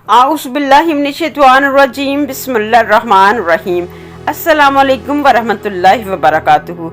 आउज़ुबिल्लाहिमिनश्शैतानिर्रजीम बिस्मिल्लाहिर्रहमानिर्रहीम। अस्सलाम वालेकुम वरहमतुल्लाहि वबरकातुहू।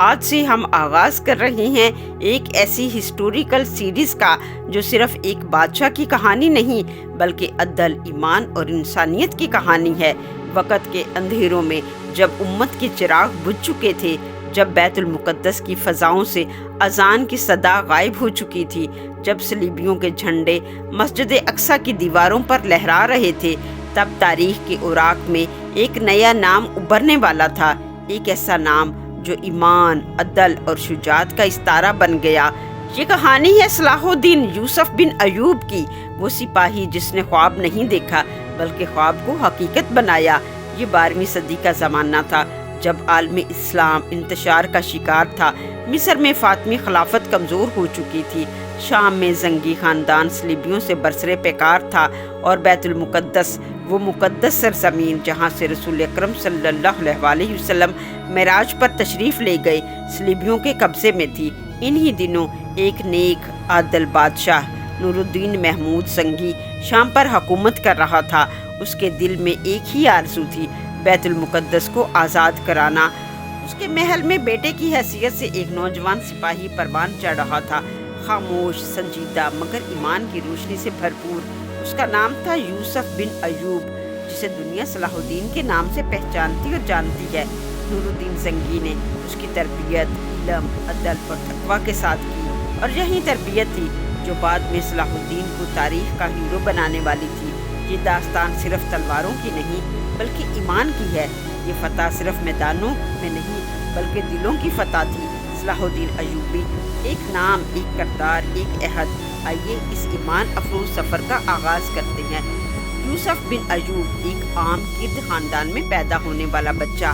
आज से हम आगाज़ कर रहे हैं एक ऐसी हिस्टोरिकल सीरीज़ का जो सिर्फ एक बादशाह की कहानी नहीं बल्कि अदल, ईमान और इंसानियत की कहानी है। वक़्त के अंधेरों में जब उम्मत के चिराग बुझ चुके थे, जब बैतुल मुक़द्दस की फ़ज़ाओं से अज़ान की सदा गायब हो चुकी थी, जब सलीबियों के झंडे मस्जिद अक्सा की दीवारों पर लहरा रहे थे, तब तारीख़ के उराक में एक नया नाम उभरने वाला था। एक ऐसा नाम जो ईमान, अदल और शुजात का इस्तारा बन गया। ये कहानी है सलाहुद्दीन यूसुफ बिन अयूब की, वो सिपाही जिसने ख्वाब नहीं देखा बल्कि ख्वाब को हकीकत बनाया। ये 12वीं सदी का ज़माना था जब आलमी इस्लाम इंतशार का शिकार था। मिस्र में फातमी खिलाफत कमज़ोर हो चुकी थी, शाम में जंगी ख़ानदान सलीबियों से बरसरे पेकार था और बैतुल मुक़द्दस, वो मुक़द्दस सरज़मीन जहाँ से रसूल अकरम सल्लल्लाहु अलैहि वसल्लम मेराज पर तशरीफ़ ले गए, सलीबियों के कब्ज़े में थी। इन्हीं दिनों एक नेक आदल बादशाह नूरुद्दीन महमूद ज़ंगी शाम पर हुकूमत कर रहा था। उसके दिल में एक ही आरज़ू थी, बैतुल मुक़द्दस को आज़ाद कराना। उसके महल में बेटे की हैसियत से एक नौजवान सिपाही परवान चढ़ रहा था, खामोश, संजीदा मगर ईमान की रोशनी से भरपूर। उसका नाम था यूसुफ बिन अयूब, जिसे दुनिया सलाहुद्दीन के नाम से पहचानती और जानती है। नूरुद्दीन ज़ंगी ने उसकी तरबियत इल्म, अदल और तक़वा के साथ की और यही तरबियत थी जो बाद में सलाहुद्दीन को तारीख़ का हीरो बनाने वाली थी। ये दास्तान सिर्फ तलवारों की नहीं बल्कि ईमान की है। ये फ़तह सिर्फ मैदानों में नहीं बल्कि दिलों की फ़तह थी। सलाहुद्दीन अयूबी, एक नाम, एक करदार, एक अहद। आइए इस ईमान अफरोज़ सफ़र का आगाज़ करते हैं। यूसुफ बिन अयूब एक आम गिरद ख़ानदान में पैदा होने वाला बच्चा,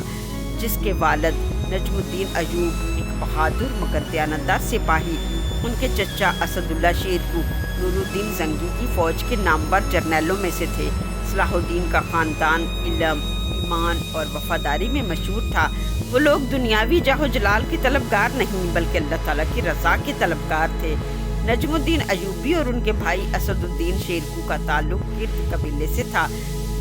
जिसके वालिद नजमुद्दीन अयूब एक बहादुर मगर दयानतदार सिपाही, उनके चचा असदुल्ला शेरकू नूरुद्दीन ज़ंगी की फ़ौज के नामवर जर्नैलों में से थे। सलाहुद्दीन का ख़ानदान इल्म, ईमान और वफ़ादारी में मशहूर था। वो लोग दुनियावी जाहो जलाल के तलबगार नहीं बल्कि अल्लाह ताला की रज़ा के तलबगार थे। नजमुद्दीन अयूबी और उनके भाई असदुद्दीन शेरकू का ताल्लुक किर्द कबीले से था,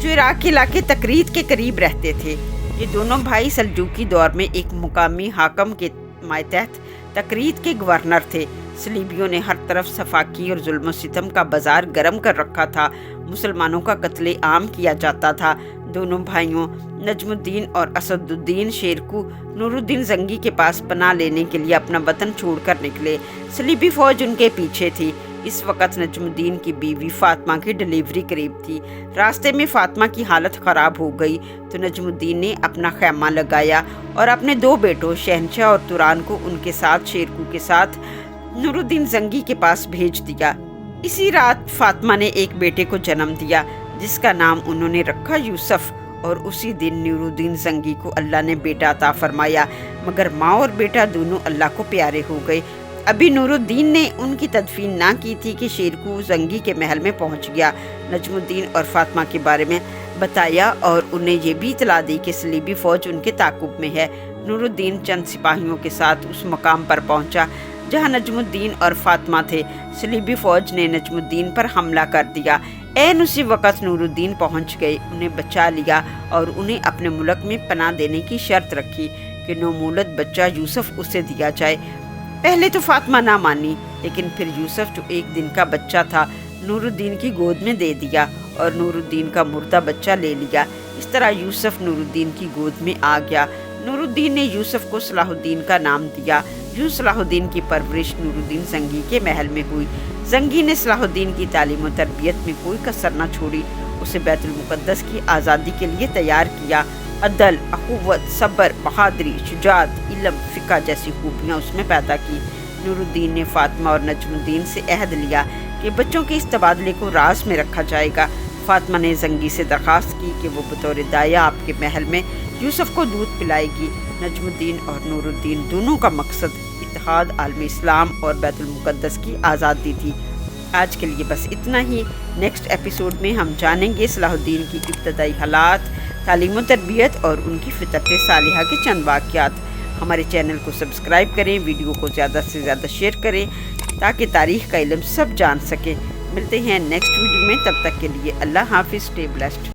जो इराक के इलाके तकरीत के करीब रहते थे। ये दोनों भाई सल्जूकी दौर में एक मुकामी हाकम के मातहत तकरीत के गवर्नर थे। सलीबियों ने हर तरफ सफाकी और जुल्म सितम का बाजार गर्म कर रखा था। मुसलमानों का कत्ले आम किया जाता था। दोनों भाइयों नजमुद्दीन और असदुद्दीन शेरकू नूरुद्दीन ज़ंगी के पास पनाह लेने के लिए अपना वतन छोड़कर निकले। सलीबी फ़ौज उनके पीछे थी। इस वक्त नजमुद्दीन की बीवी फ़ातिमा की डिलीवरी करीब थी। रास्ते में फ़ातिमा की हालत ख़राब हो गई तो नजमुद्दीन ने अपना खैमा लगाया और अपने 2 बेटों शहनशाह और तुरान को उनके साथ शेरकू के साथ नूरुद्दीन ज़ंगी के पास भेज दिया। इसी रात फ़ातिमा ने एक बेटे को जन्म दिया जिसका नाम उन्होंने रखा यूसुफ, और उसी दिन नूरुद्दीन ज़ंगी को अल्लाह ने बेटा अता फरमाया। मगर माँ और बेटा दोनों अल्लाह को प्यारे हो गए। अभी नूरुद्दीन ने उनकी तदफीन ना की थी कि शेरकू ज़ंगी के महल में पहुंच गया। नजमुद्दीन और फ़ातिमा के बारे में बताया और उन्हें ये भी इतला दी कि सलीबी फ़ौज उनके ताक़ुब में है। नूरुद्दीन चंद सिपाहियों के साथ उस मकाम पर पहुंचा जहां नजमुद्दीन और फ़ातिमा थे। सलीबी फ़ौज ने नजमुद्दीन पर हमला कर दिया। ऐन उसी वक़्त नूरुद्दीन पहुंच गए, उन्हें बचा लिया और उन्हें अपने मुल्क में पनाह देने की शर्त रखी कि नौमौलूद बच्चा यूसुफ उसे दिया जाए। पहले तो फ़ातिमा ना मानी, लेकिन फिर यूसुफ जो एक दिन का बच्चा था नूरुद्दीन की गोद में दे दिया और नूरुद्दीन का मुर्दा बच्चा ले लिया। इस तरह यूसुफ नूरुद्दीन की गोद में आ गया। नूरुद्दीन ने यूसुफ को सलाहुद्दीन का नाम दिया। यूँ सलाहुद्दीन की परवरिश नूरुद्दीन ज़ंगी के महल में हुई। ज़ंगी ने सलाहुद्दीन की तालीम और तरबियत में कोई कसर न छोड़ी, उसे बैतुल मुक़द्दस की आज़ादी के लिए तैयार किया। अदल, अख़ुव्वत, सब्र, बहादुरी, शुजात, इल्म, फ़िक़्ह जैसी खूबियाँ उसमें पैदा की। नूरुद्दीन ने फ़ातिमा और नजमुद्दीन से अहद लिया कि बच्चों के इस तबादले को राज में रखा जाएगा। फ़ातिमा ने ज़ंगी से दरख्वास्त की कि वो बतौर दाया आपके महल में यूसुफ को दूध पिलाएगी। नजमुद्दीन और नूरुद्दीन दोनों का मकसद इत्तेहाद, आलमी इस्लाम और बैतुल मुक़द्दस की आज़ादी थी। आज के लिए बस इतना ही। नेक्स्ट एपिसोड में हम जानेंगे सलाहुद्दीन की इब्तदाई हालात, तालीम व तरबियत और उनकी फ़ितरत सालिहा के चंद वाक़यात। हमारे चैनल को सब्सक्राइब करें, वीडियो को ज़्यादा से ज़्यादा शेयर करें ताकि तारीख़ का इल्म सब जान सकें। ملتے ہیں نیکسٹ ویڈیو میں، تب تک کے لیے اللہ حافظ، اسٹے بلیسڈ۔